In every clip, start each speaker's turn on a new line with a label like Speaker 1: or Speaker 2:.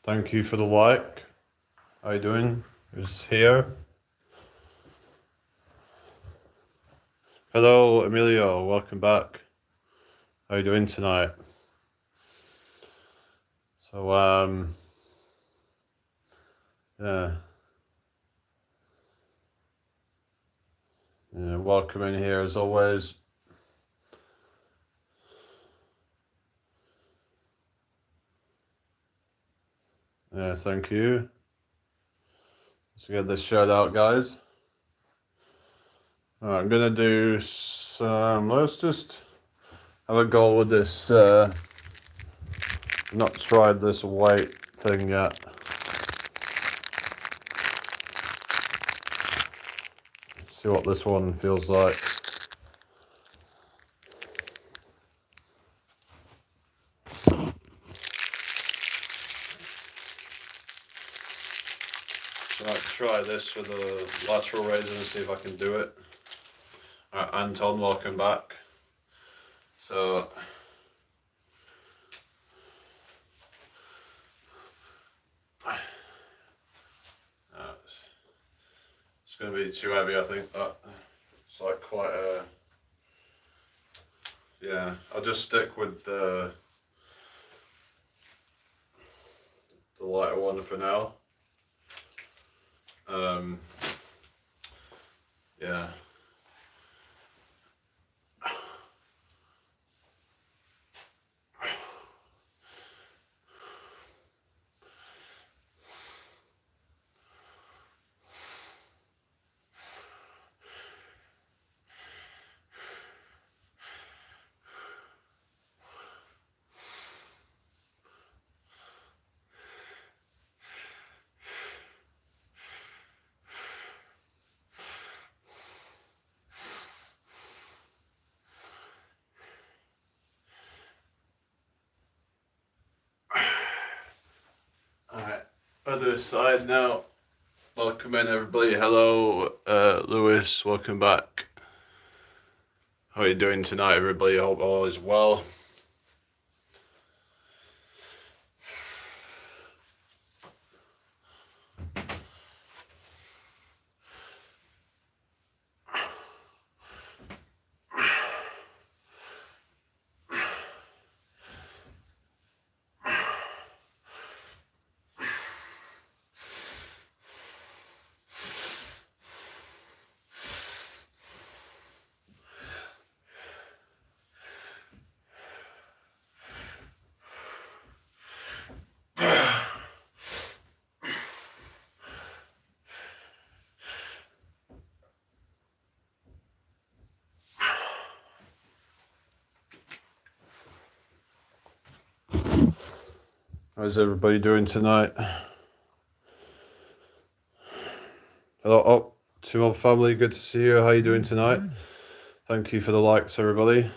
Speaker 1: Thank you for the like. How you doing? Who's here? Hello, Emilio. Welcome back. How you doing tonight? So, yeah, welcome in here as always. Yeah, thank you. Let's get this shared out, guys. All right, I'm gonna do some. Let's just have a go with this. Not tried this weight thing yet. See what this one feels like. I might try this with a lateral raiser and see if I can do it. Alright, Anton, welcome back. So, it's going to be too heavy, I think. It's like quite a. Yeah, I'll just stick with the lighter one for now. Yeah. Alright, other side now. Welcome in, everybody. Hello, Lewis. Welcome back. How are you doing tonight, everybody? I hope all is well. How's everybody doing tonight? Hello, Timon family, good to see you. How are you doing tonight? Thank you for the likes, everybody.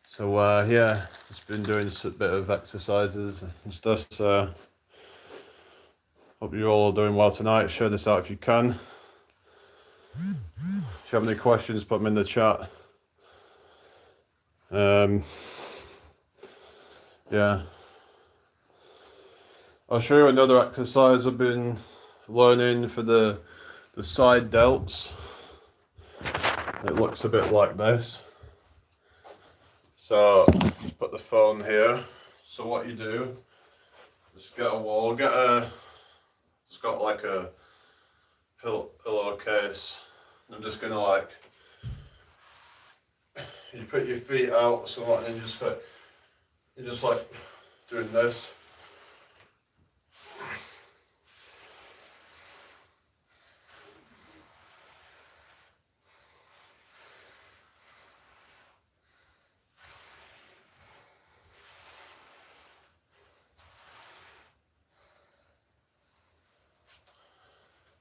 Speaker 1: So, yeah, just been doing a bit of exercises and stuff, so hope you're all doing well tonight. Share this out if you can. If you have any questions, put them in the chat. Yeah. I'll show you another exercise I've been learning for the side delts. It looks a bit like this. So just put the phone here. So what you do, just get a wall, it's got like a pillowcase. I'm just gonna like, you put your feet out somewhat and you're just like doing this.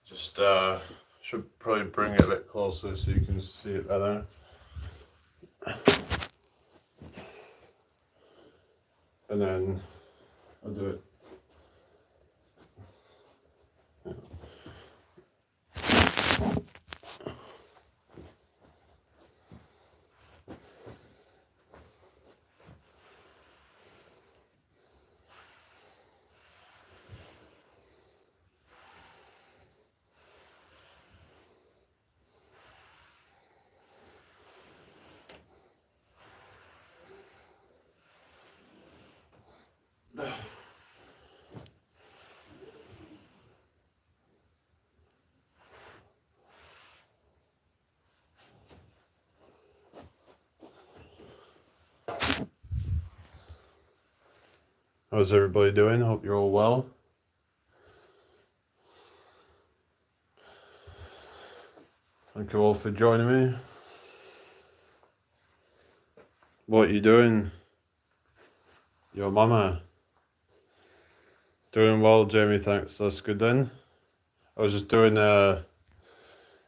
Speaker 1: Just should probably bring it a bit closer so you can see it better. And then I'll do it. How's everybody doing? Hope you're all well. Thank you all for joining me. What are you doing? Your mama? Doing well, Jamie, thanks. That's good then. I was just doing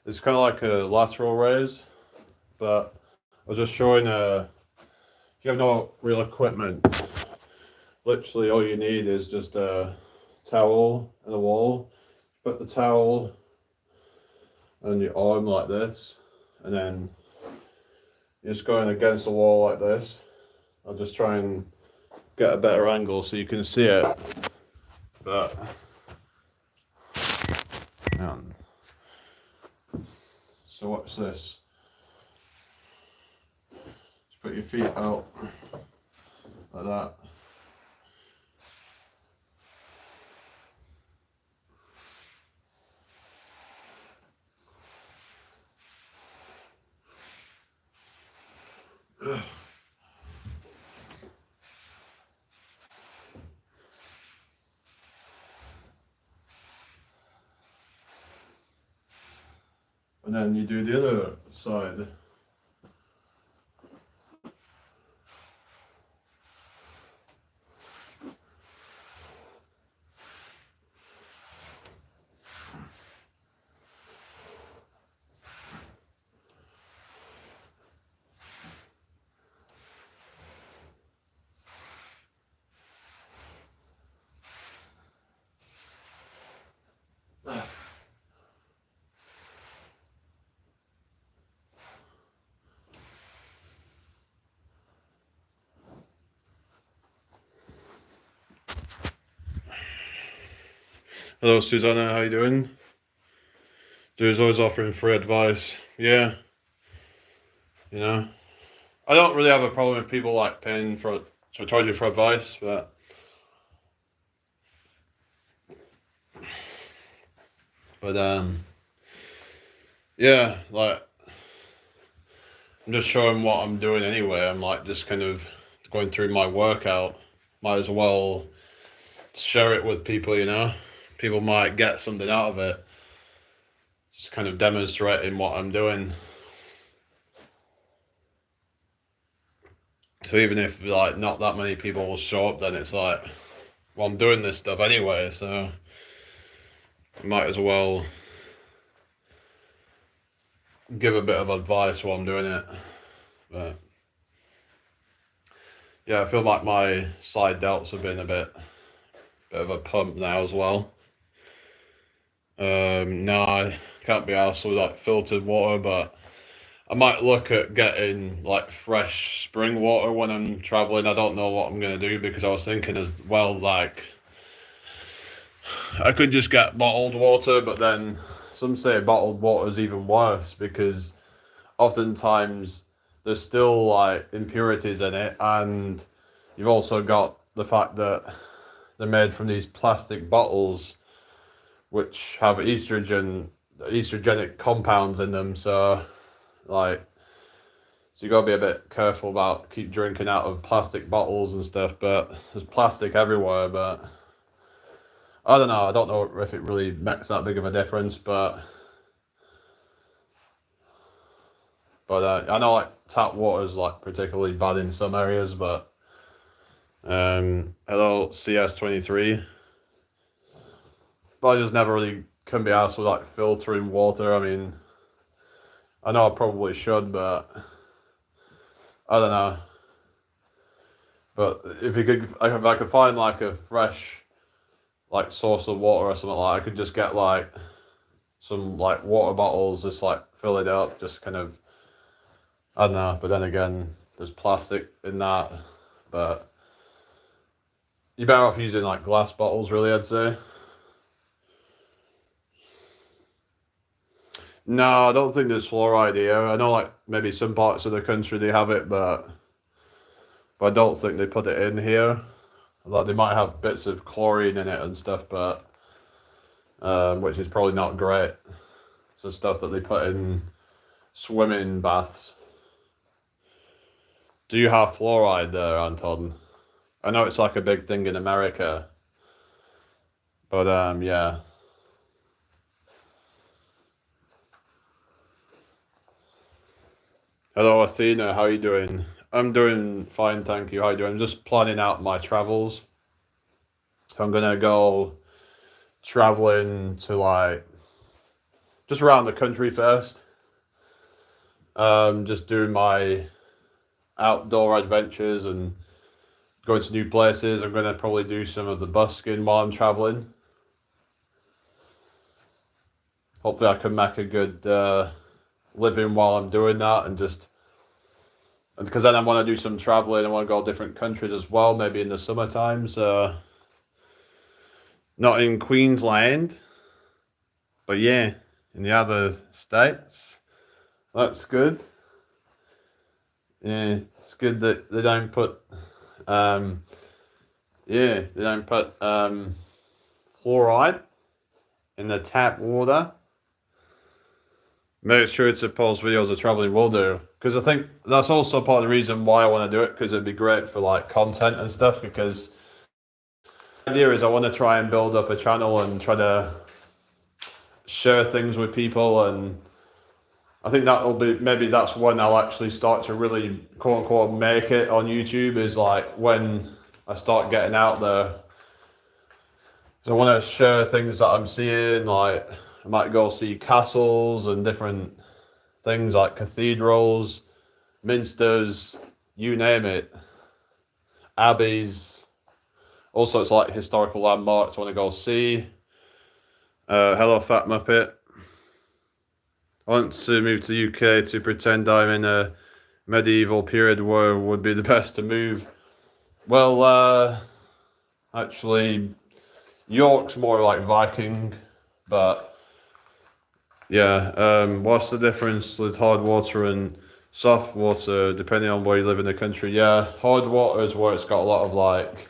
Speaker 1: it's kind of like a lateral raise, but I was just showing if you have no real equipment, literally all you need is just a towel and a wall. Put the towel on your arm like this, and then you're just going against the wall like this. I'll just try and get a better angle so you can see it. But so watch this. Just put your feet out like that. And then you do the other side. Hello, Susanna. How you doing? Dude's always offering free advice. Yeah, you know, I don't really have a problem with people like paying for charging for advice, but yeah, like I'm just showing what I'm doing anyway. I'm like just kind of going through my workout. Might as well share it with people, you know. People might get something out of it. Just kind of demonstrating what I'm doing. So even if like not that many people will show up, then it's like, well, I'm doing this stuff anyway, so I might as well give a bit of advice while I'm doing it. But yeah, I feel like my side delts have been a bit of a pump now as well. No, I can't be arsed with like filtered water, but I might look at getting like fresh spring water when I'm traveling. I don't know what I'm gonna do because I was thinking as well, like I could just get bottled water, but then some say bottled water is even worse because oftentimes there's still like impurities in it, and you've also got the fact that they're made from these plastic bottles which have estrogenic compounds in them, so you gotta be a bit careful about keep drinking out of plastic bottles and stuff. But there's plastic everywhere, but I don't know. I don't know if it really makes that big of a difference, but I know like tap water is like particularly bad in some areas. But hello CS23. But I just never really can be asked with like filtering water. I mean, I know I probably should, but I don't know. But if I could find like a fresh like source of water or something like that, I could just get like some like water bottles, just like fill it up, just kind of, I don't know. But then again, there's plastic in that. But you're better off using like glass bottles, really, I'd say. No, I don't think there's fluoride here. I know like maybe some parts of the country they have it, but I don't think they put it in here. Like they might have bits of chlorine in it and stuff, but which is probably not great. It's the stuff that they put in swimming baths. Do you have fluoride there, Anton? I know it's like a big thing in America, but yeah. Hello, Athena. How are you doing? I'm doing fine, thank you. How are you doing? I'm just planning out my travels. So I'm gonna go traveling to like just around the country first. Just doing my outdoor adventures and going to new places. I'm gonna probably do some of the busking while I'm traveling. Hopefully, I can make a good living while I'm doing that, and because then I want to do some traveling. I want to go to different countries as well, maybe in the summer times. Not in Queensland, but yeah, in the other states. That's good. Yeah, it's good that they don't put um, yeah, they don't put fluoride in the tap water. Make sure to post videos of traveling will do, because I think that's also part of the reason why I want to do it, because it'd be great for like content and stuff. Because the idea is I want to try and build up a channel and try to share things with people, and I think that'll be, maybe that's when I'll actually start to really quote unquote make it on YouTube, is like when I start getting out there. So I want to share things that I'm seeing, like I might go see castles and different things like cathedrals, minsters, you name it, abbeys, all sorts of like historical landmarks I want to go see. Hello, Fat Muppet. I want to move to the UK to pretend I'm in a medieval period where it would be the best to move. Well, actually, York's more like Viking, but yeah. What's the difference with hard water and soft water depending on where you live in the country? Yeah, hard water is where it's got a lot of like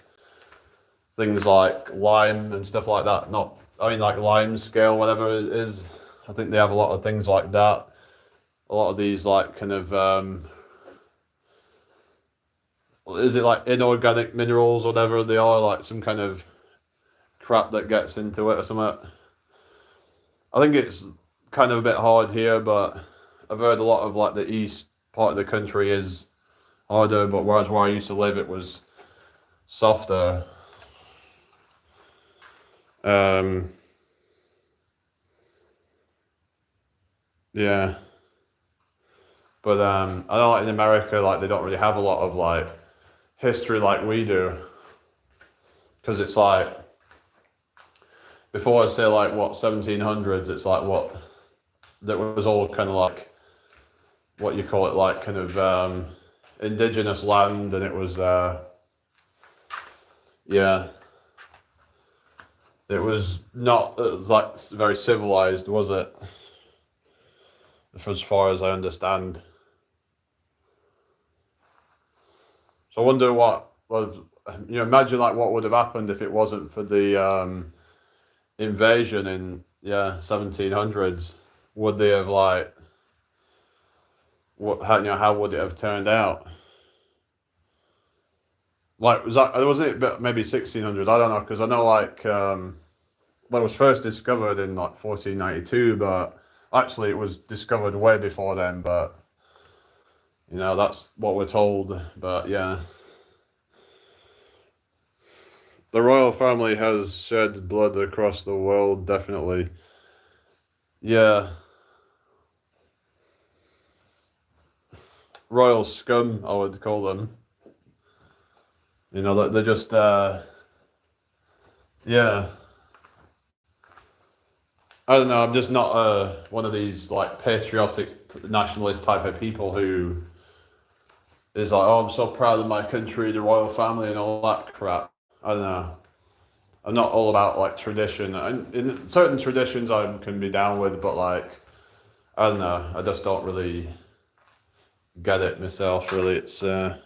Speaker 1: things like lime and stuff like that. Not, I mean, like lime scale, whatever it is. I think they have a lot of things like that. A lot of these like kind of is it like inorganic minerals or whatever they are, like some kind of crap that gets into it or something. I think it's kind of a bit hard here, but I've heard a lot of like the east part of the country is harder, but whereas where I used to live, it was softer. Yeah, but I know like in America, like they don't really have a lot of like history like we do, because it's like before I say like what 1700s, it's like what that was all kind of like what you call it, like kind of indigenous land, and it was yeah, it was not, it was like very civilized, was it? As far as I understand. So I wonder what, well, you know, imagine like what would have happened if it wasn't for the invasion in 1700s. Would they have like what, how, you know, how would it have turned out? Like was it maybe 1600s? I don't know, because I know like well, it was first discovered in like 1492, but actually it was discovered way before then. But you know, that's what we're told. But yeah, the royal family has shed blood across the world, definitely. Yeah, royal scum, I would call them. You know, they're just yeah. I don't know. I'm just not one of these like patriotic nationalist type of people who is like, oh, I'm so proud of my country, the royal family, and all that crap. I don't know. I'm not all about like tradition. And in certain traditions, I can be down with, but like, I don't know. I just don't really get it myself. Really, it's hello,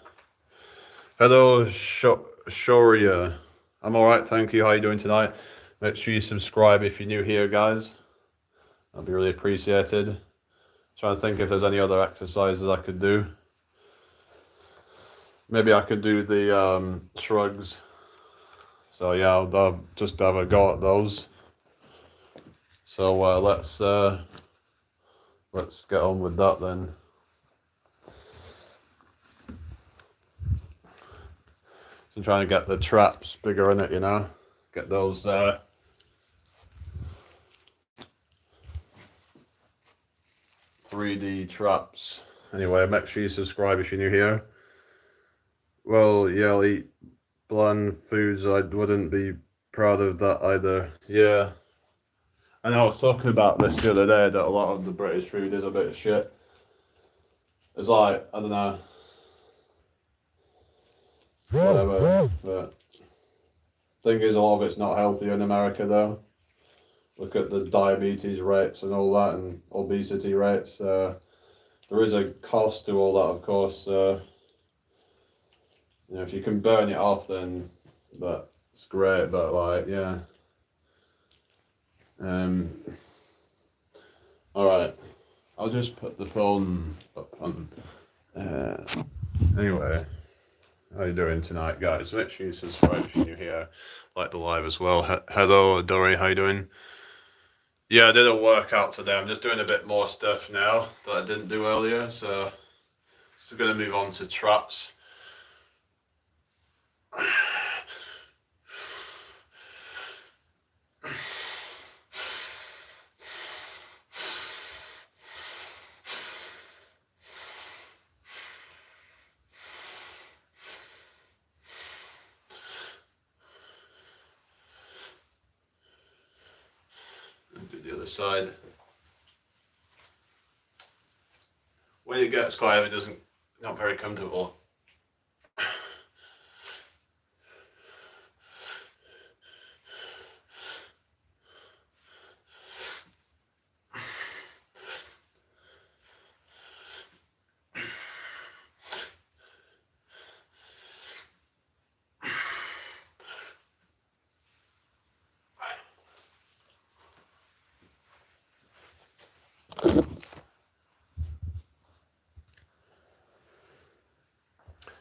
Speaker 1: Shoria. I'm all right, thank you. How you doing tonight? Make sure you subscribe if you're new here, guys. That'd be really appreciated. Trying to think if there's any other exercises I could do. maybe I could do the shrugs. So yeah, I'll just have a go at those. So let's get on with that then. So I'm trying to get the traps bigger in it, you know, get those 3D traps. Anyway, make sure you subscribe if you're new here. Well, yeah, I'll eat bland foods. I wouldn't be proud of that either. Yeah. And I was talking about this the other day that a lot of the British food is a bit of shit. It's like, I don't know, whatever. But thing is, a lot of it's not healthy in America though. Look at the diabetes rates and all that, and obesity rates. There is a cost to all that, of course. You know, if you can burn it off, then that's great. But like, yeah. All right. I'll just put the phone up on. Anyway, how you doing tonight, guys? Make sure you subscribe if you're new here, like the live as well. Hello, Dory. How you doing? Yeah, I did a workout today. I'm just doing a bit more stuff now that I didn't do earlier. So gonna move on to traps. Do the other side. When it gets quite heavy, it doesn't not very comfortable.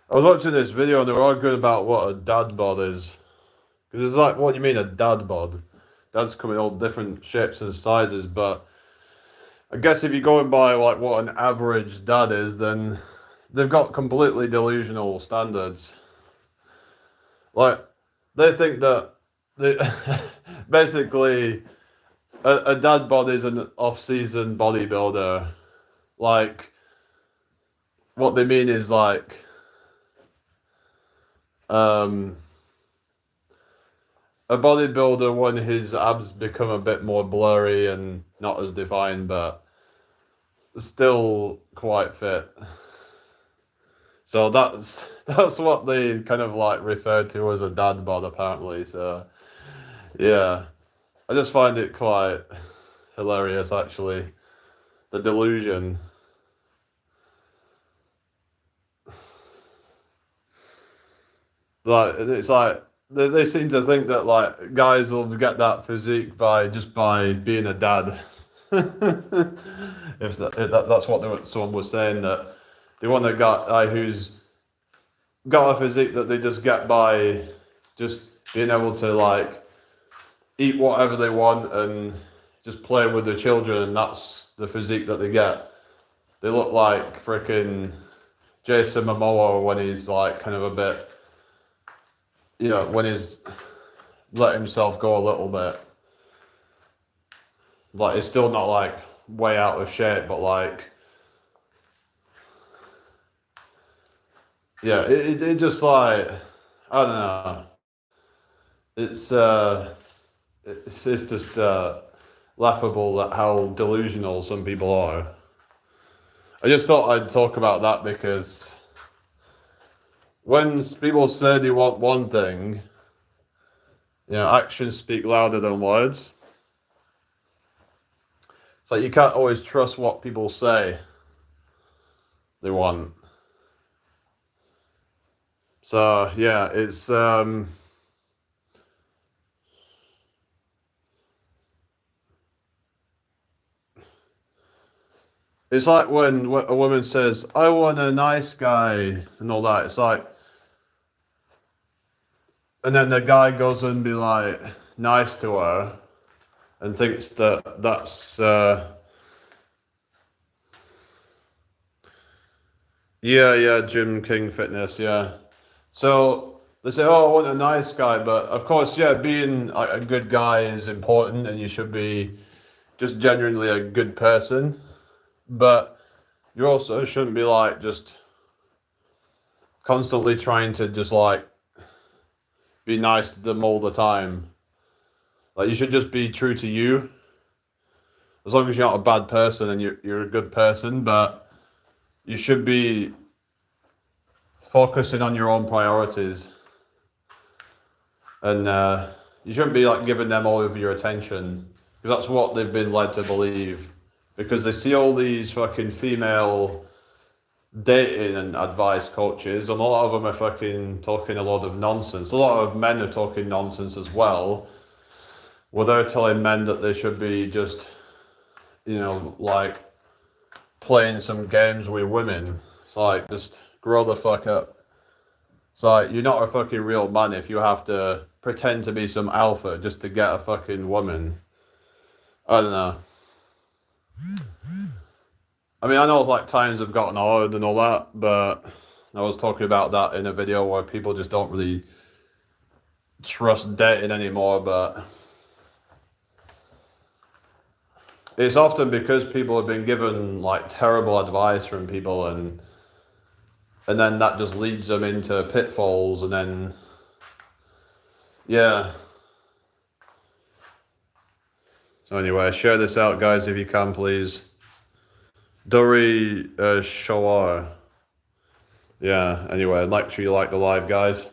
Speaker 1: I was watching this video and they were all good about what a dad bod is. Because it's like, what do you mean a dad bod? Dads come in all different shapes and sizes, but I guess if you're going by like what an average dad is, then they've got completely delusional standards. Like, they think that they, basically a dad bod is an off-season bodybuilder. Like, what they mean is like, a bodybuilder when his abs become a bit more blurry and not as defined, but still quite fit. So that's what they kind of like refer to as a dad bod apparently. So yeah, I just find it quite hilarious actually, the delusion. Like it's like they seem to think that like guys will get that physique by being a dad. That's what someone was saying, that they want a guy who's got a physique that they just get by just being able to like eat whatever they want and just play with their children, and that's the physique that they get. They look like freaking Jason Momoa when he's like kind of a bit, you know, when he's let himself go a little bit. Like, it's still not like way out of shape, but like, yeah, it just like, I don't know. It's just laughable at how delusional some people are. I just thought I'd talk about that because when people say they want one thing, you know, actions speak louder than words. It's like you can't always trust what people say they want. So yeah, it's like when a woman says, "I want a nice guy" and all that. It's like, and then the guy goes and be like nice to her and thinks that that's yeah, Jim King Fitness, yeah. So they say, oh, I want a nice guy, but of course, yeah, being like a good guy is important, and you should be just genuinely a good person. But you also shouldn't be like just constantly trying to just like be nice to them all the time. Like you should just be true to you. As long as you're not a bad person and you're a good person, but you should be focusing on your own priorities, and you shouldn't be like giving them all of your attention, because that's what they've been led to believe. Because they see all these fucking female dating and advice coaches, and a lot of them are fucking talking a lot of nonsense. A lot of men are talking nonsense as well, where they're telling men that they should be just, like playing some games with women. It's like, just grow the fuck up. It's like, you're not a fucking real man if you have to pretend to be some alpha just to get a fucking woman. I don't know. I mean, I know like times have gotten hard and all that, but I was talking about that in a video where people just don't really trust dating anymore, but it's often because people have been given like terrible advice from people, and then that just leads them into pitfalls, and then yeah. So anyway, share this out, guys, if you can, please. Dori Shawar. Yeah, anyway, make sure you like the live, guys.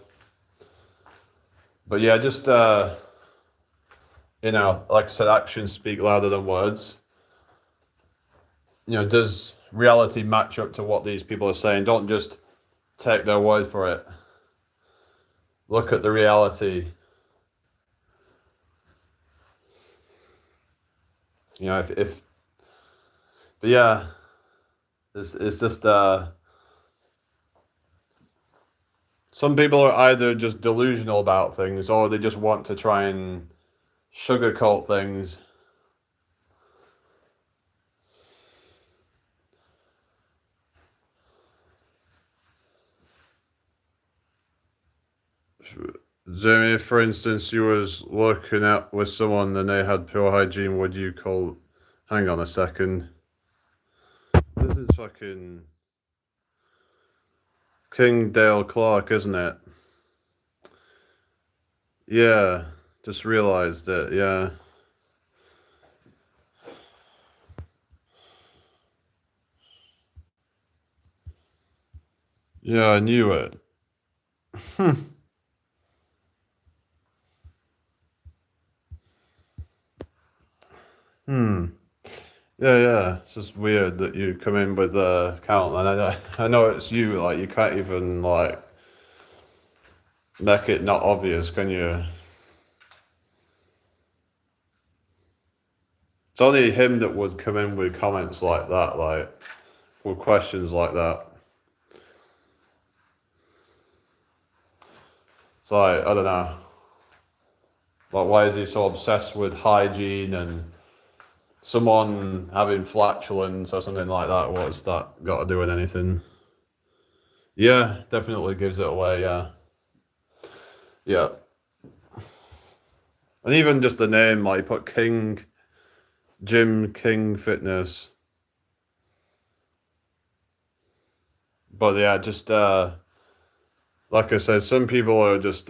Speaker 1: But yeah, just like I said, actions speak louder than words. Does reality match up to what these people are saying? Don't just take their word for it. Look at the reality. If but yeah, it's just some people are either just delusional about things, or they just want to try and sugarcoat things. Jamie, for instance, you was working out with someone and they had poor hygiene, would you call... Hang on a second. This is fucking King Dale Clark, isn't it? Yeah, just realised it, yeah. Yeah, I knew it. Yeah. It's just weird that you come in with the account, and I know it's you. Like, you can't even like make it not obvious, can you? It's only him that would come in with comments like that, like with questions like that. It's like, I don't know. Like, why is he so obsessed with hygiene and someone having flatulence or something like that? What's that got to do with anything? Yeah, definitely gives it away, yeah. Yeah. And even just the name, like, put Jim King Fitness. But yeah, just, like I said, some people are just,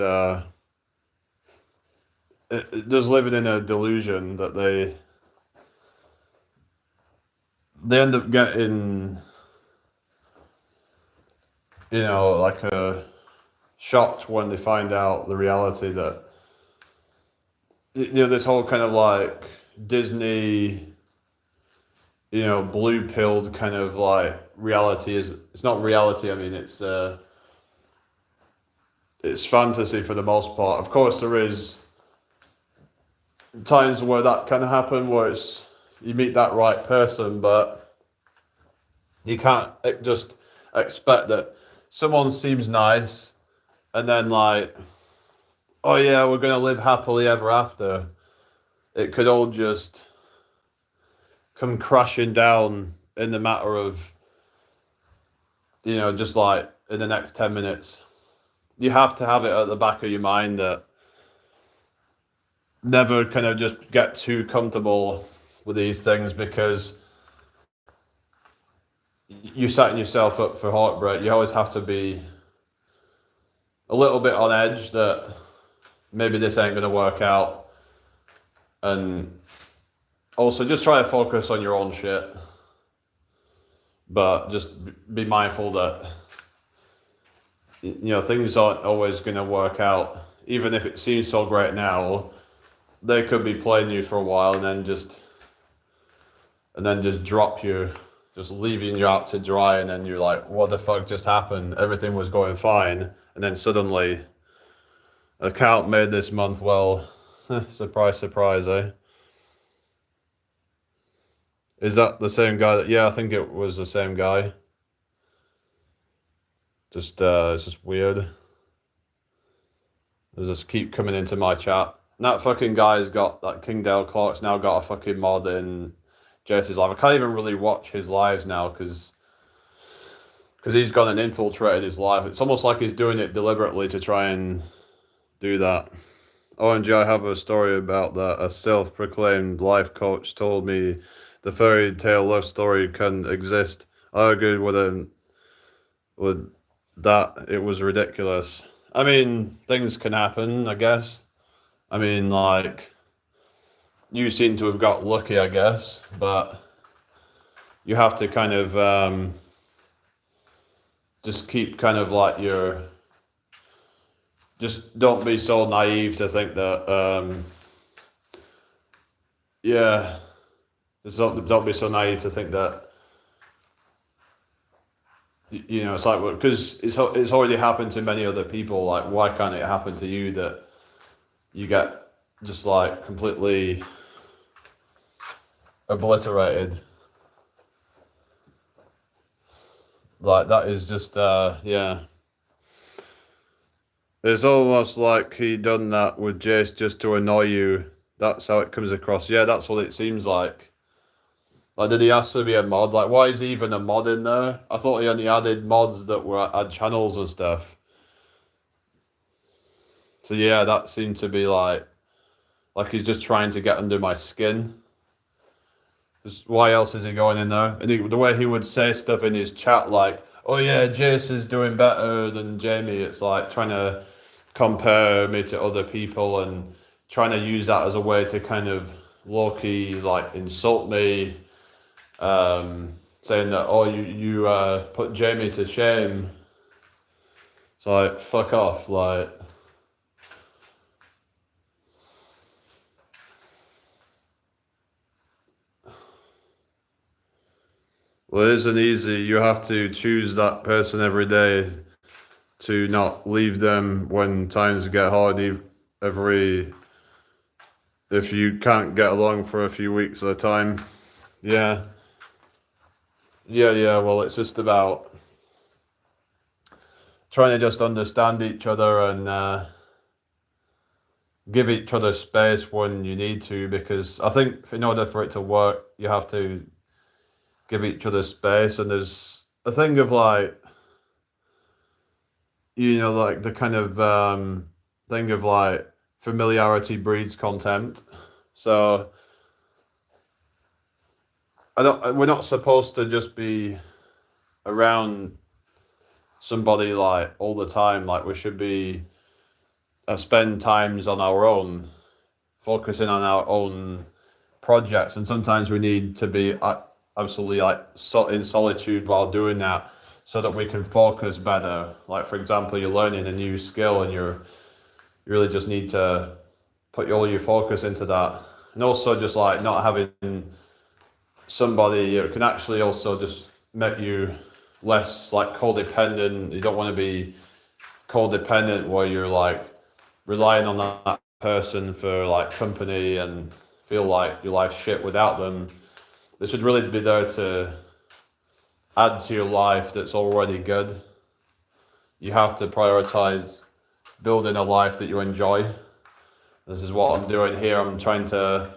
Speaker 1: just living in a delusion that they end up getting, like shocked when they find out the reality that, this whole kind of like Disney, blue pilled kind of like reality it's not reality. I mean, it's fantasy for the most part. Of course, there is times where that can happen, where you meet that right person, but you can't just expect that someone seems nice and then like oh yeah, we're gonna live happily ever after, it could all just come crashing down in the matter of, just like in the next 10 minutes. You have to have it at the back of your mind that never kind of just get too comfortable with these things, because you're setting yourself up for heartbreak. You always have to be a little bit on edge that maybe this ain't going to work out. And also just try to focus on your own shit. But just be mindful that, things aren't always going to work out. Even if it seems so great now, they could be playing you for a while and then just drop you, just leaving you out to dry, and then you're like, what the fuck just happened? Everything was going fine, and then suddenly, account made this month. Well, surprise, surprise, eh? Is that the same guy that? Yeah, I think it was the same guy. Just it's just weird. They just keep coming into my chat. That fucking guy's got that Kingdale Clark's now got a fucking mod in Jason's live. I can't even really watch his lives now because he's gone and infiltrated his life. It's almost like he's doing it deliberately to try and do that. OMG, I have a story about that. A self-proclaimed life coach told me the fairy tale love story can exist. I agreed with him with that. It was ridiculous. I mean, things can happen, I guess. I mean, like, you seem to have got lucky, I guess, but you have to kind of just keep kind of like just don't be so naive to think that, yeah, just don't be so naive to think that, it's like, because it's already happened to many other people. Like, why can't it happen to you that you get just like completely obliterated? Like, that is just, yeah. It's almost like he done that with Jace just to annoy you. That's how it comes across. Yeah, that's what it seems like. Like, did he ask to be a mod? Like, why is he even a mod in there? I thought he only added mods that had channels and stuff. So yeah, that seemed to be like he's just trying to get under my skin. Why else is he going in there? And the way he would say stuff in his chat, like, "Oh yeah, Jace is doing better than Jamie." It's like trying to compare me to other people and trying to use that as a way to kind of low-key like insult me, saying that, oh, you put Jamie to shame. It's like, fuck off. Like, well, it isn't easy. You have to choose that person every day to not leave them when times get hard. If you can't get along for a few weeks at a time. Yeah. Yeah. Well, it's just about trying to just understand each other and give each other space when you need to, because I think in order for it to work, you have to give each other space. And there's a thing of like, like the kind of thing of like familiarity breeds contempt. So we're not supposed to just be around somebody like all the time. Like, we should be spend times on our own, focusing on our own projects, and sometimes we need to be absolutely like in solitude while doing that, so that we can focus better. Like, for example, you're learning a new skill and you really just need to put all your focus into that. And also just like not having somebody, it can actually also just make you less like codependent. You don't want to be codependent where you're like relying on that person for like company and feel like your life's shit without them. They should really be there to add to your life that's already good. You have to prioritize building a life that you enjoy. This is what I'm doing here. I'm trying to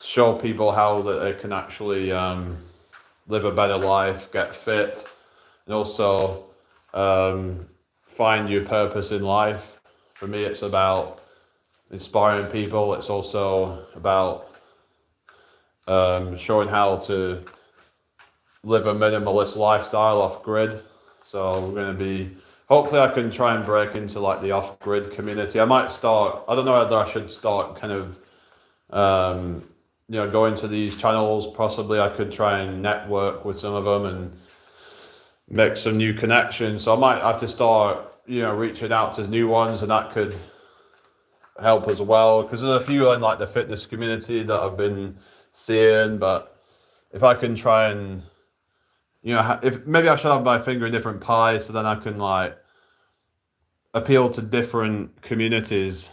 Speaker 1: show people how that they can actually live a better life, get fit, and also find your purpose in life. For me, it's about inspiring people. It's also about showing how to live a minimalist lifestyle off grid. So we're going to be, hopefully I can try and break into like the off grid community. I might start, I don't know whether I should start kind of, going to these channels. Possibly I could try and network with some of them and make some new connections. So I might have to start, reaching out to new ones, and that could help as well. Because there's a few in like the fitness community that I've been seeing, but if I can try and, if maybe I should have my finger in different pies, so then I can like appeal to different communities.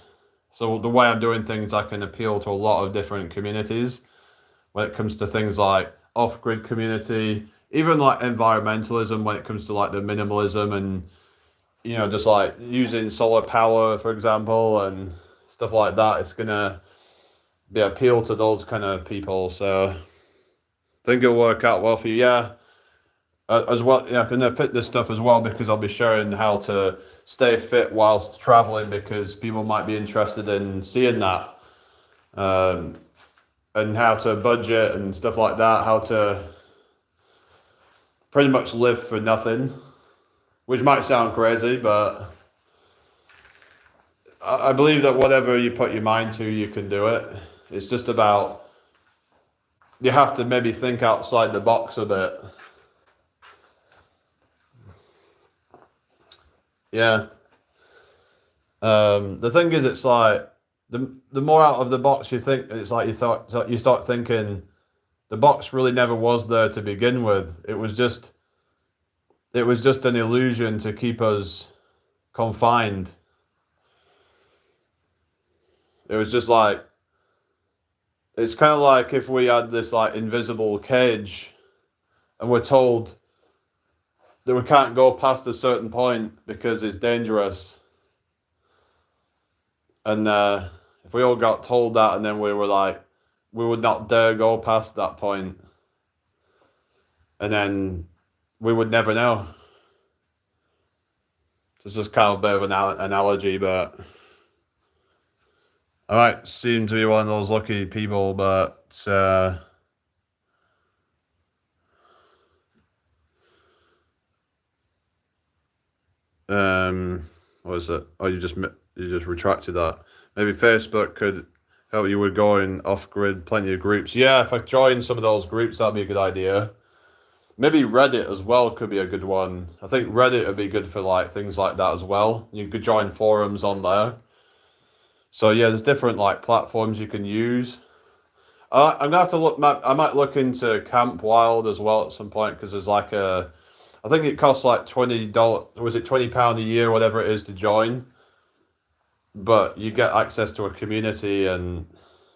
Speaker 1: So the way I'm doing things, I can appeal to a lot of different communities when it comes to things like off-grid community, even like environmentalism when it comes to like the minimalism and, just like using solar power, for example, and stuff like that. It's going to be appeal to those kind of people. So I think it'll work out well for you. Yeah. As well, yeah, I can fit this stuff as well because I'll be sharing how to stay fit whilst traveling, because people might be interested in seeing that, and how to budget and stuff like that, how to pretty much live for nothing, which might sound crazy, but I believe that whatever you put your mind to, you can do it. It's just about, you have to maybe think outside the box a bit. Yeah. The thing is, it's like the more out of the box you think, it's like you start thinking the box really never was there to begin with. It was just an illusion to keep us confined. It was just like, it's kind of like if we had this like invisible cage and we're told that we can't go past a certain point because it's dangerous. And if we all got told that, and then we were like, we would not dare go past that point, and then we would never know. It's just kind of a bit of an analogy, but I might seem to be one of those lucky people, but what is it? Oh, you just retracted that. Maybe Facebook could help you with going off grid. Plenty of groups. Yeah, if I join some of those groups, that'd be a good idea. Maybe Reddit as well could be a good one. I think Reddit would be good for like things like that as well. You could join forums on there. So yeah, there's different like platforms you can use. I'm gonna have to look. I might look into Camp Wild as well at some point, because there's like I think it costs like $20. Was it £20 a year, whatever it is, to join? But you get access to a community, and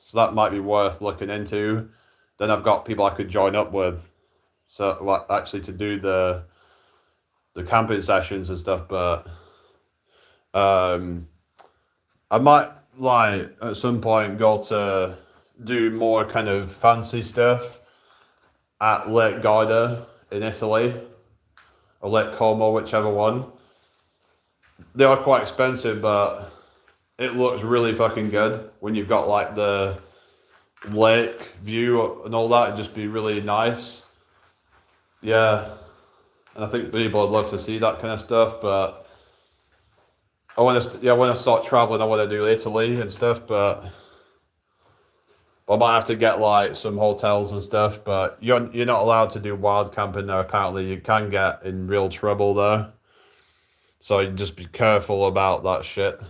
Speaker 1: so that might be worth looking into. Then I've got people I could join up with, so like actually to do the camping sessions and stuff. But I might like at some point go to do more kind of fancy stuff at Lake Garda in Italy, or Lake Como, whichever one. They are quite expensive, but it looks really fucking good when you've got like the lake view and all that. It'd just be really nice. Yeah, and I think people would love to see that kind of stuff. But when I start traveling, I want to do Italy and stuff. But I might have to get like some hotels and stuff. But you're not allowed to do wild camping there. Apparently, you can get in real trouble there. So you just be careful about that shit.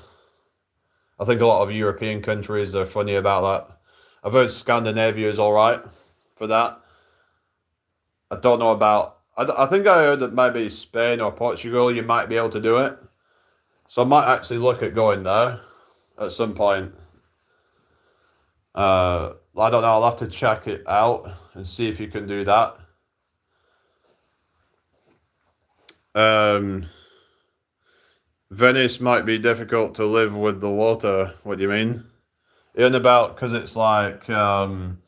Speaker 1: I think a lot of European countries are funny about that. I've heard Scandinavia is all right for that. I don't know about. I think I heard that maybe Spain or Portugal, you might be able to do it. So I might actually look at going there at some point. I don't know. I'll have to check it out and see if you can do that. Venice might be difficult to live with the water. What do you mean? In about because it's like in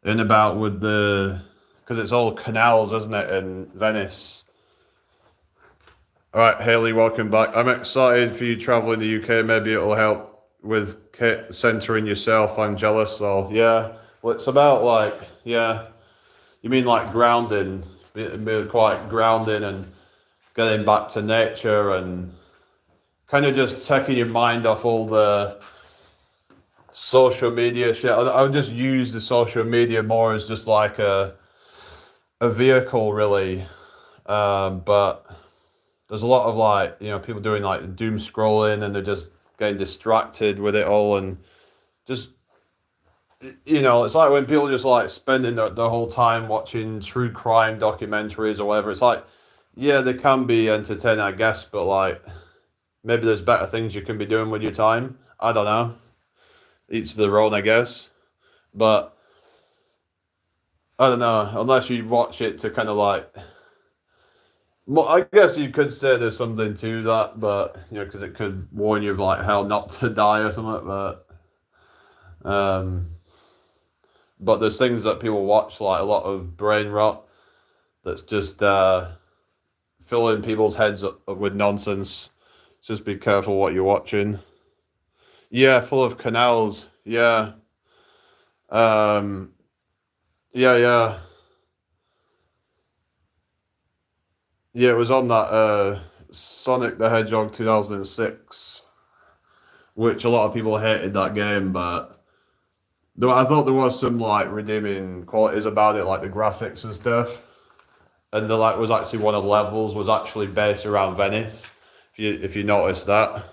Speaker 1: about with the because it's all canals, isn't it, in Venice? All right, Haley, welcome back. I'm excited for you traveling the UK. Maybe it'll help with centering yourself. I'm jealous. So yeah, well, it's about like yeah. You mean like grounding, be quite grounding and getting back to nature and kind of just taking your mind off all the social media shit. I would just use the social media more as just like a vehicle, really. But there's a lot of like people doing like doom scrolling and they're just getting distracted with it all and just it's like when people just like spending their whole time watching true crime documentaries or whatever. It's like yeah, they can be entertaining, I guess, but like maybe there's better things you can be doing with your time. I don't know. Each to their own, I guess. But I don't know. Unless you watch it to kind of like, well, I guess you could say there's something to that, but because it could warn you of like how not to die or something. Um, but there's things that people watch, like a lot of brain rot, that's just filling people's heads up with nonsense. Just be careful what you're watching. Yeah, full of canals. Yeah. Um, yeah, yeah. Yeah, it was on that Sonic the Hedgehog 2006, which a lot of people hated that game, but I thought there was some like redeeming qualities about it, like the graphics and stuff. And the like was actually one of the levels was actually based around Venice, if you noticed that,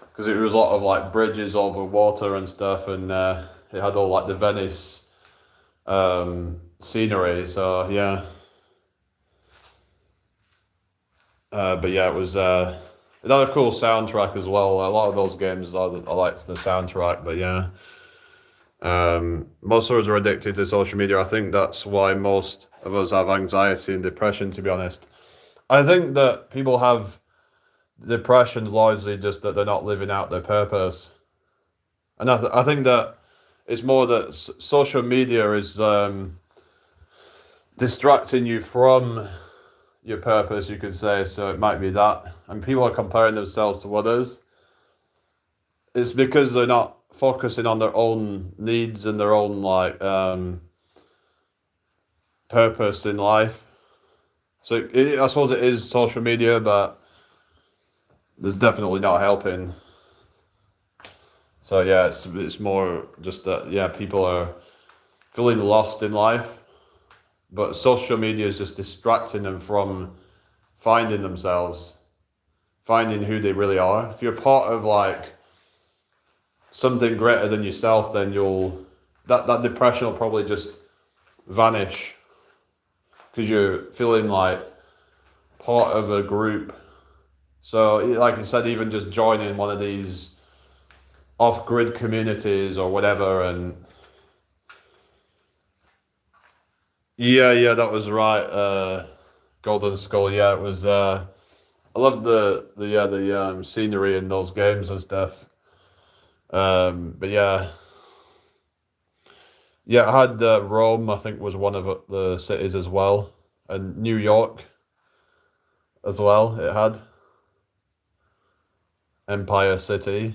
Speaker 1: because it was a lot of like bridges over water and stuff, and it had all like the Venice scenery. So yeah. But yeah, it was. It had a cool soundtrack as well. A lot of those games, I liked the soundtrack. But yeah, most of us are addicted to social media. I think that's why most of us have anxiety and depression. To be honest, I think that people have depression largely just that they're not living out their purpose, and I think that it's more that social media is distracting you from your purpose, you could say. So it might be that, and people are comparing themselves to others. It's because they're not focusing on their own needs and their own like purpose in life. So I suppose it is social media, but there's definitely not helping. So yeah, it's more just that yeah, people are feeling lost in life, but social media is just distracting them from finding themselves, finding who they really are. If you're part of like something greater than yourself, then that depression will probably just vanish because you're feeling like part of a group. So like you said, even just joining one of these off-grid communities or whatever, and yeah, that was right. Golden Skull, yeah, it was. I loved the scenery in those games and stuff. But yeah, I had Rome. I think was one of the cities as well, and New York as well. It had Empire City.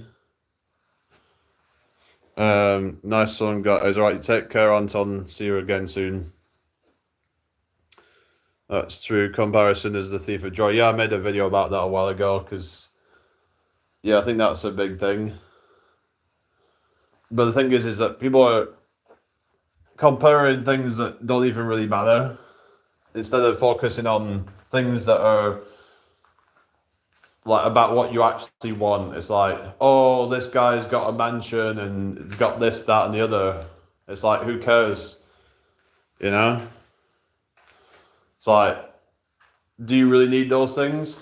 Speaker 1: Nice one, guys. All right, take care, Anton. See you again soon. That's true. Comparison is the thief of joy. Yeah, I made a video about that a while ago because yeah, I think that's a big thing. But the thing is that people are comparing things that don't even really matter instead of focusing on things that are like about what you actually want. It's like, oh, this guy's got a mansion and it's got this, that, and the other. It's like, who cares? You know? It's like, do you really need those things?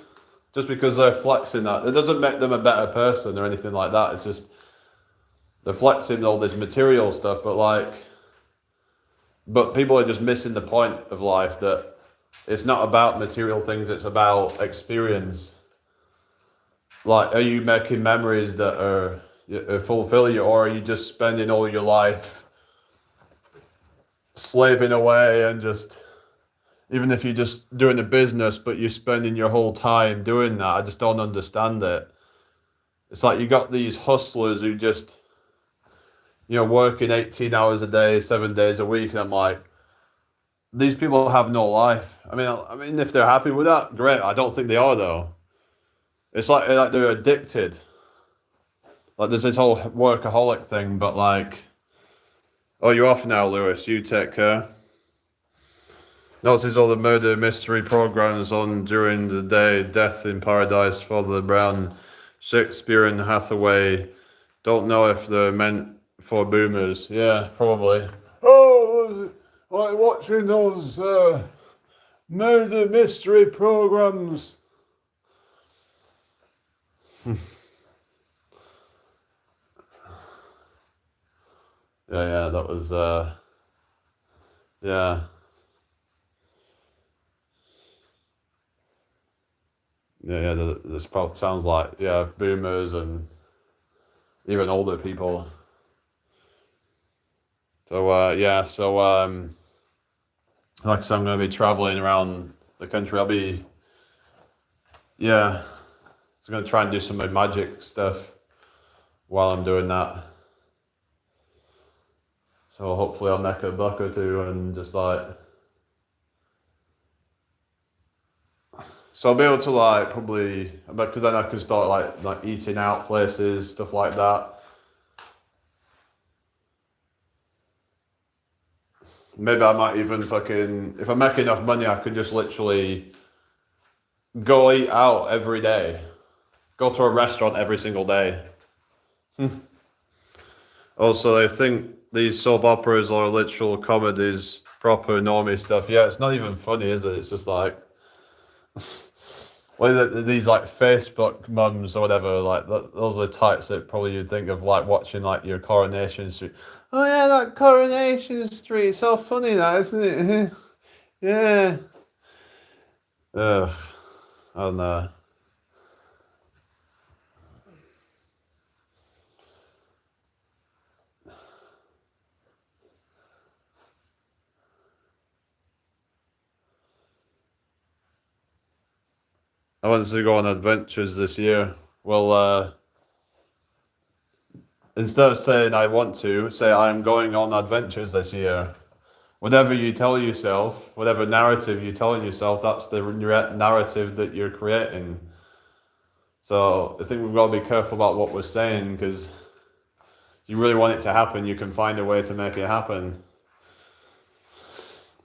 Speaker 1: Just because they're flexing that, it doesn't make them a better person or anything like that. It's just they're flexing all this material stuff, but people are just missing the point of life, that it's not about material things, it's about experience. Like, are you making memories that fulfill you, or are you just spending all your life slaving away and just, even if you're just doing a business, but you're spending your whole time doing that? I just don't understand it. It's like you got these hustlers who just, working 18 hours a day, 7 days a week, and I'm like, these people have no life. I mean, if they're happy with that, great. I don't think they are though. It's like they're addicted. Like there's this whole workaholic thing, but like, oh, you're off now, Lewis. You take care. Notices all the murder mystery programs on during the day. Death in Paradise, Father Brown, Shakespeare and Hathaway. Don't know if they're meant for boomers. Yeah, probably. Oh, like watching those murder mystery programs. Yeah, that was yeah. This probably sounds like, yeah, boomers and even older people. So like I said, I'm going to be traveling around the country. I'll be, yeah, so I'm going to try and do some magic stuff while I'm doing that. So hopefully I'll make a buck or two and just like, so I'll be able to like probably, because then I can start like eating out places, stuff like that. Maybe I might even fucking, if I make enough money, I could just literally go eat out every day. Go to a restaurant every single day. Also, they think these soap operas are literal comedies, proper normie stuff. Yeah, it's not even funny, is it? It's just like, these like Facebook mums or whatever, like those are types that probably you'd think of like watching like your Coronation Street. Oh yeah, that Coronation Street, so funny that, isn't it? Yeah. Ugh, I don't know. I wanted to go on adventures this year. Well, instead of saying I want to, say I'm going on adventures this year. Whatever you tell yourself, whatever narrative you're telling yourself, that's the narrative that you're creating. So I think we've got to be careful about what we're saying, because if you really want it to happen, you can find a way to make it happen.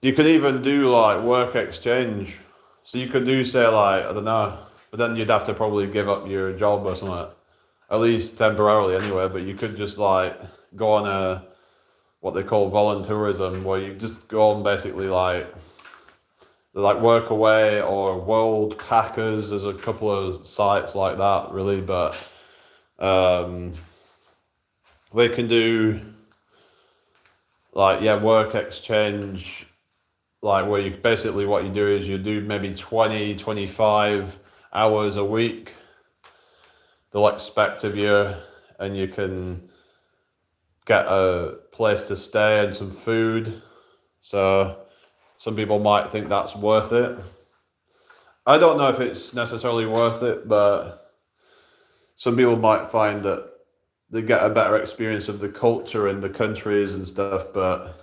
Speaker 1: You could even do like work exchange. So you could do, say, like, I don't know, but then you'd have to probably give up your job or something, at least temporarily anyway. But you could just like go on a, what they call volunteerism, where you just go on basically like work away, or World Packers. There's a couple of sites like that, really, but they can do like, yeah, work exchange, like where you basically, what you do is you do maybe 20, 25 hours a week they'll expect of you, and you can get a place to stay and some food. So some people might think that's worth it. I don't know if it's necessarily worth it, but some people might find that they get a better experience of the culture and the countries and stuff, but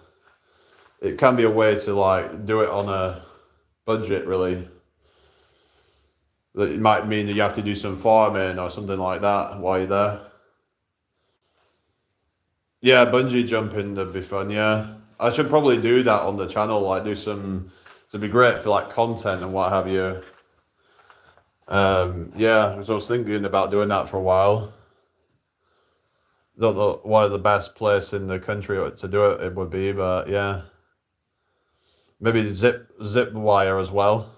Speaker 1: it can be a way to like do it on a budget, really. It might mean that you have to do some farming or something like that while you're there. Yeah, bungee jumping would be fun, yeah. I should probably do that on the channel, like do some, it'd be great for like content and what have you. Yeah, so I was thinking about doing that for a while. Don't know what the best place in the country to do it would be, but yeah. Maybe zip wire as well.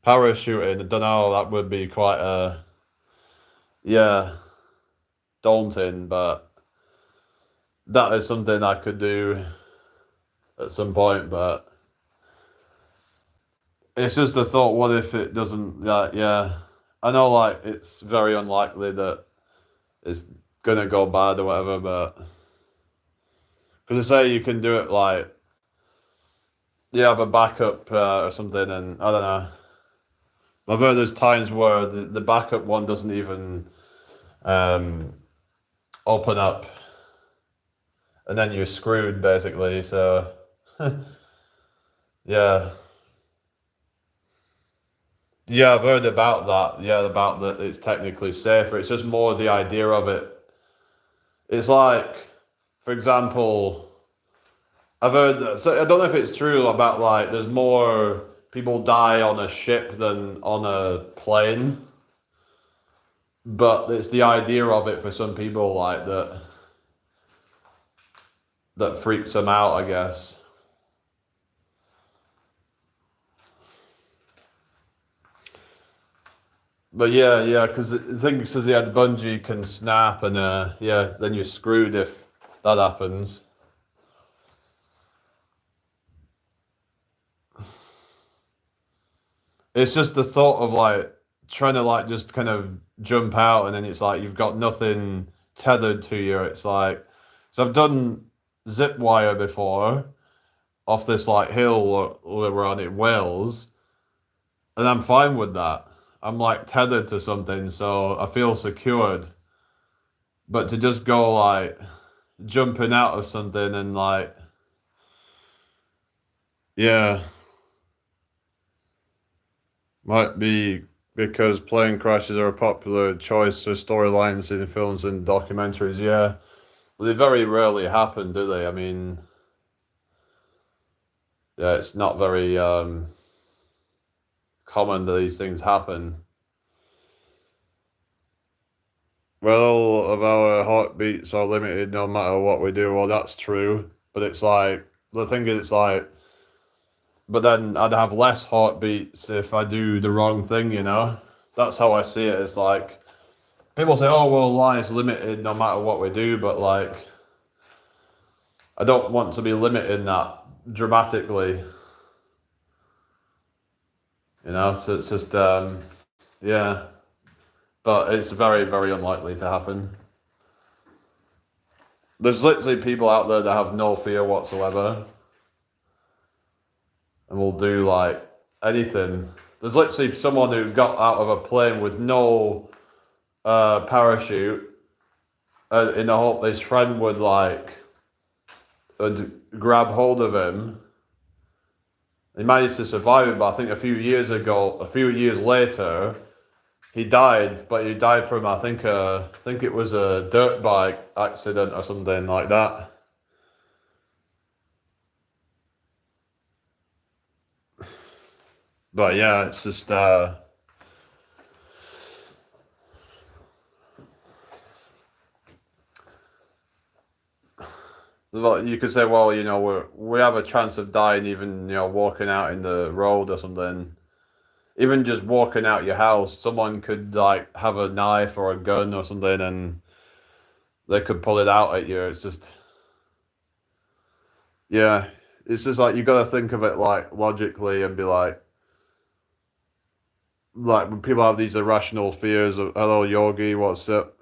Speaker 1: Parachuting, I don't know, that would be quite yeah, daunting, but that is something I could do at some point. But it's just a thought, what if it doesn't, yeah. I know like it's very unlikely that it's gonna go bad or whatever, but because they say you can do it like you have a backup or something, and I don't know. I've heard there's times where the backup one doesn't even um, open up, and then you're screwed basically. So yeah, yeah, I've heard about that. Yeah, about that it's technically safer. It's just more the idea of it. It's like, for example, I've heard that, so I don't know if it's true about like there's more people die on a ship than on a plane, but it's the idea of it for some people like that freaks them out, I guess. But yeah, yeah, because the thing says yeah, the bungee can snap, and yeah, then you're screwed if that happens. It's just the thought of like trying to like just kind of jump out, and then it's like you've got nothing tethered to you. It's like, so I've done zip wire before off this like hill we're on in Wales, and I'm fine with that. I'm like tethered to something, so I feel secured. But to just go like jumping out of something and like, yeah, might be because plane crashes are a popular choice for storylines in films and documentaries. Yeah, but they very rarely happen, do they? I mean, yeah, it's not very common that these things happen. Well, all of our heartbeats are limited no matter what we do. Well, that's true, but it's like the thing is, it's like, but then I'd have less heartbeats if I do the wrong thing. You know, that's how I see it. It's like people say, "Oh, well, life's limited no matter what we do," but like, I don't want to be limited that dramatically. You know, so it's just yeah, but it's very, very unlikely to happen. There's literally people out there that have no fear whatsoever and will do like anything. There's literally someone who got out of a plane with no parachute in the hope his friend would like grab hold of him. He managed to survive it, but I think a few years later, he died. But he died from I think it was a dirt bike accident or something like that. But yeah, it's just well, you could say, well, you know, we have a chance of dying even walking out in the road or something. Even just walking out your house, someone could like have a knife or a gun or something, and they could pull it out at you. It's just yeah, it's just like you got to think of it like logically and be like when people have these irrational fears of hello yogi, what's up?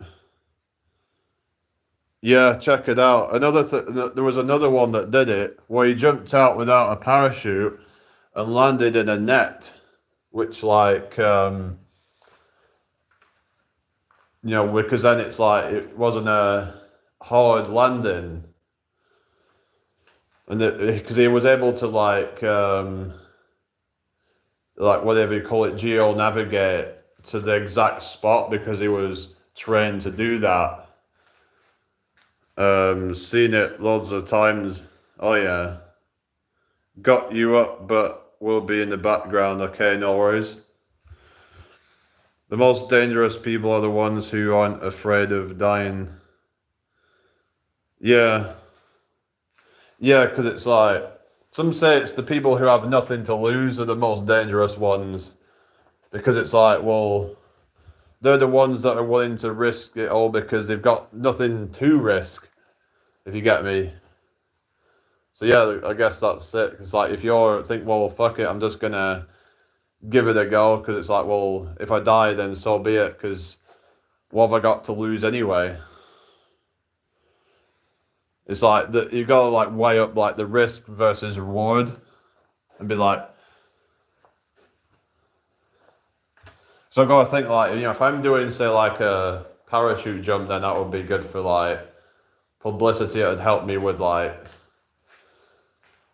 Speaker 1: Yeah, check it out. There was another one that did it where he jumped out without a parachute and landed in a net, which like because then it's like it wasn't a hard landing, and because he was able to like whatever you call it, geo navigate to the exact spot because he was trained to do that. Seen it loads of times. Oh yeah, got you up, but we'll be in the background. Okay, no worries. The most dangerous people are the ones who aren't afraid of dying. Yeah, yeah, because it's like some say it's the people who have nothing to lose are the most dangerous ones because it's like, well, they're the ones that are willing to risk it all because they've got nothing to risk, if you get me. So yeah, I guess that's it. It's like if you're think, well, fuck it, I'm just gonna give it a go, because it's like, well, if I die, then so be it, because what have I got to lose anyway? It's like that you gotta like weigh up like the risk versus reward and be like, so I gotta think like, if I'm doing say like a parachute jump, then that would be good for like publicity. It would help me with like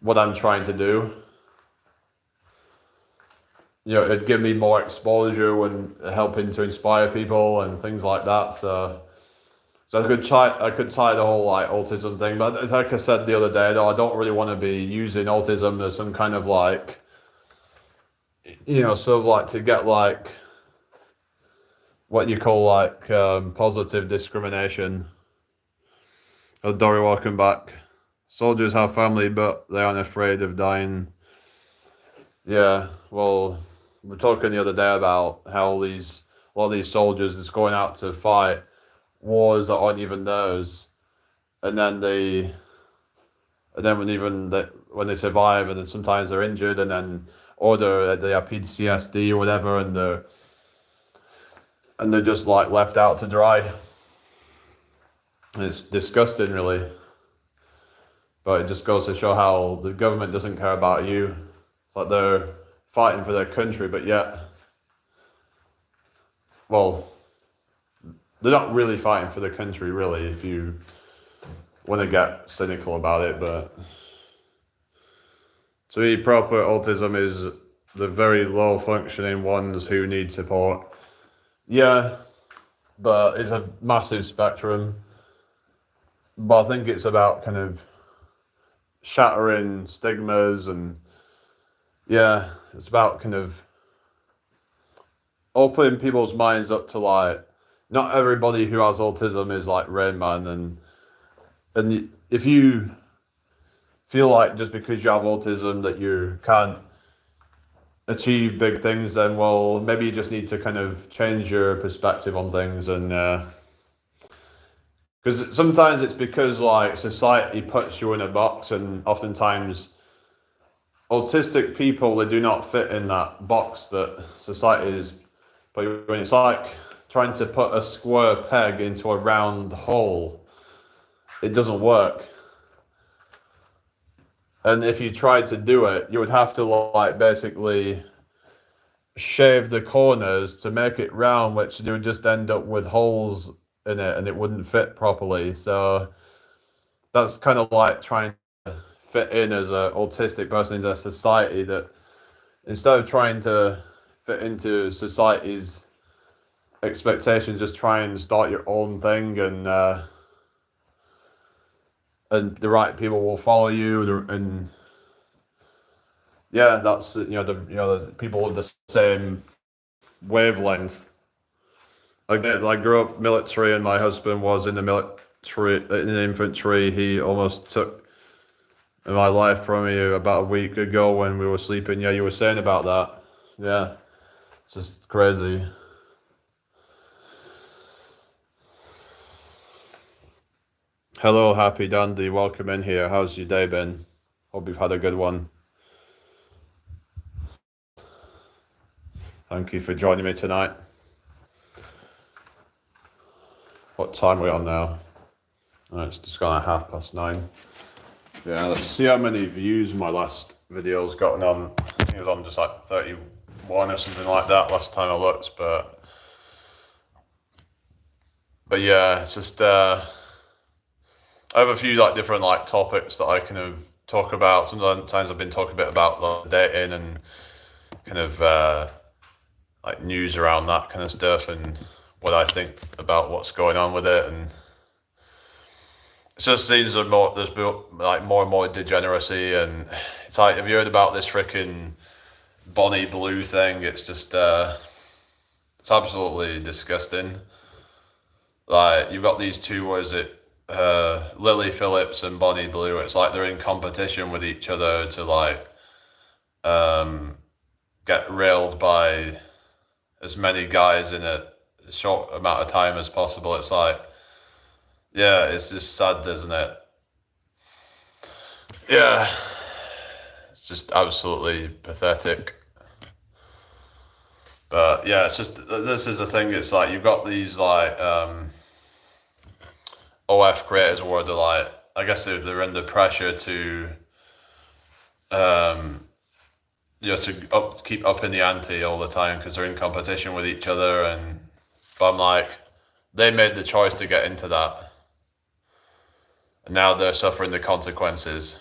Speaker 1: what I'm trying to do. It'd give me more exposure when helping to inspire people and things like that. So I could tie the whole like autism thing, but like I said the other day, though, I don't really want to be using autism as some kind of like, sort of like to get like what you call like positive discrimination. Oh, Dory, welcome back. Soldiers have family, but they aren't afraid of dying. Yeah, well, we were talking the other day about how a lot of these soldiers is going out to fight wars that aren't even theirs, and then when they survive, and then sometimes they're injured, and then they have PTSD or whatever, and they're just like left out to dry. And it's disgusting, really. But it just goes to show how the government doesn't care about you. It's like they're fighting for their country, but yet, well, they're not really fighting for their country, really, if you want to get cynical about it. But to me, proper autism is the very low functioning ones who need support. Yeah, but it's a massive spectrum. But I think it's about kind of shattering stigmas, and yeah, it's about kind of opening people's minds up to like, not everybody who has autism is like Rain Man, and if you feel like just because you have autism that you can't achieve big things, then well, maybe you just need to kind of change your perspective on things. And because sometimes it's because like society puts you in a box, and oftentimes autistic people, they do not fit in that box that society is putting you in. It's like trying to put a square peg into a round hole. It doesn't work. And if you tried to do it, you would have to like basically shave the corners to make it round, which you would just end up with holes in it, and it wouldn't fit properly. So that's kind of like trying to fit in as an autistic person into society, that instead of trying to fit into society's expectations, just try and start your own thing, and the right people will follow you, and yeah, that's the people of the same wavelength. I grew up military, and my husband was in the military, in the infantry. He almost took my life from me about a week ago when we were sleeping. Yeah, you were saying about that. Yeah, it's just crazy. Hello, Happy Dandy. Welcome in here. How's your day been? Hope you've had a good one. Thank you for joining me tonight. What time are we on now? Oh, it's just gone at 9:30. Yeah, let's see how many views my last video's gotten on. I think it was on just like 31 or something like that last time I looked, but yeah, it's just I have a few like different like topics that I kind of talk about. Sometimes I've been talking a bit about like dating and kind of like news around that kind of stuff, and what I think about what's going on with it. And it just seems there's like more and more degeneracy, and it's like, have you heard about this freaking Bonnie Blue thing? It's just it's absolutely disgusting. Like, you've got these two, what is it, Lily Phillips and Bonnie Blue. It's like they're in competition with each other to like get railed by as many guys in a short amount of time as possible. It's like, yeah, it's just sad, isn't it? Yeah, it's just absolutely pathetic. But yeah, it's just this is the thing. It's like you've got these like OF creators where they're like, I guess they're under pressure to um keep up in the ante all the time because they're in competition with each other. And but I'm like, they made the choice to get into that, and now they're suffering the consequences.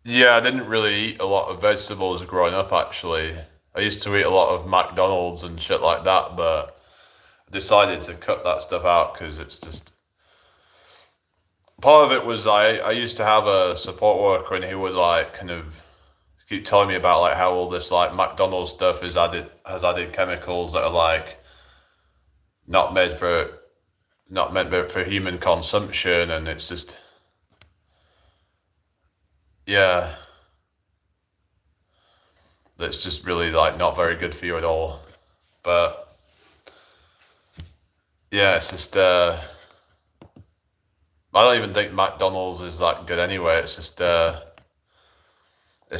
Speaker 1: Yeah, I didn't really eat a lot of vegetables growing up, actually. I used to eat a lot of McDonald's and shit like that, but I decided to cut that stuff out because it's just. Part of it was I used to have a support worker and he would like kind of keep telling me about like how all this like McDonald's stuff has added chemicals that are like not made for not meant for human consumption, and it's just yeah, that's just really like not very good for you at all. But yeah, it's just I don't even think McDonald's is that good anyway. It's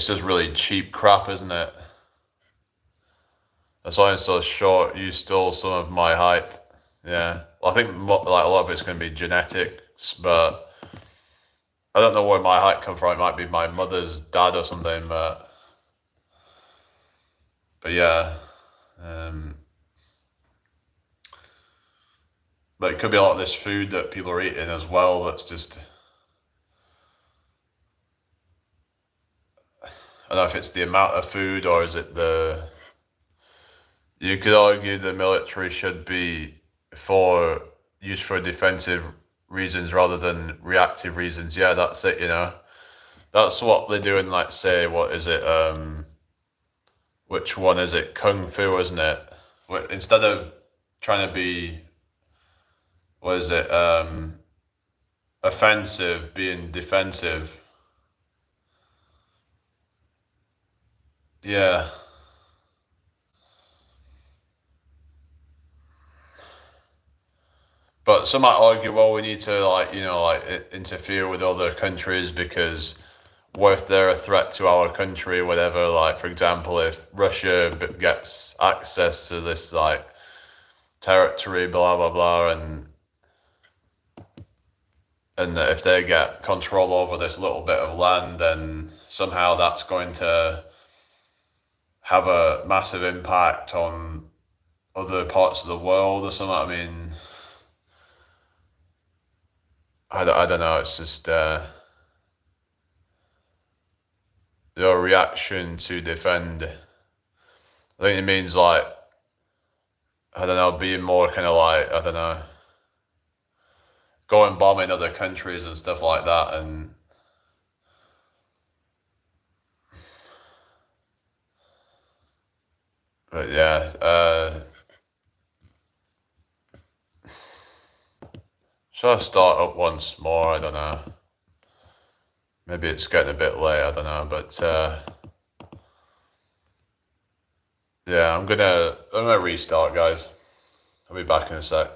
Speaker 1: just really cheap crap, isn't it? That's why I'm so short. You stole some of my height. Yeah, well, I think like a lot of it's going to be genetics, but I don't know where my height come from. It might be my mother's dad or something, but yeah. Um, but it could be a lot of this food that people are eating as well. That's just I don't know if it's the amount of food or is it the. You could argue the military should be for used for defensive reasons rather than reactive reasons. Yeah, that's it. That's what they do in like say what is it? Which one is it? Kung Fu, isn't it? Instead of trying to be what is it? Offensive, being defensive. Yeah. But some might argue, well, we need to like interfere with other countries because what if they're a threat to our country, whatever. Like for example, if Russia gets access to this like territory, blah blah blah, and if they get control over this little bit of land, then somehow that's going to have a massive impact on other parts of the world or something. I mean, I don't know. It's just your reaction to defend. I think it means like I don't know, being more kind of like I don't know, going bombing other countries and stuff like that. And but yeah, should I start up once more? I don't know. Maybe it's getting a bit late. I don't know, but yeah, I'm gonna restart, guys. I'll be back in a sec.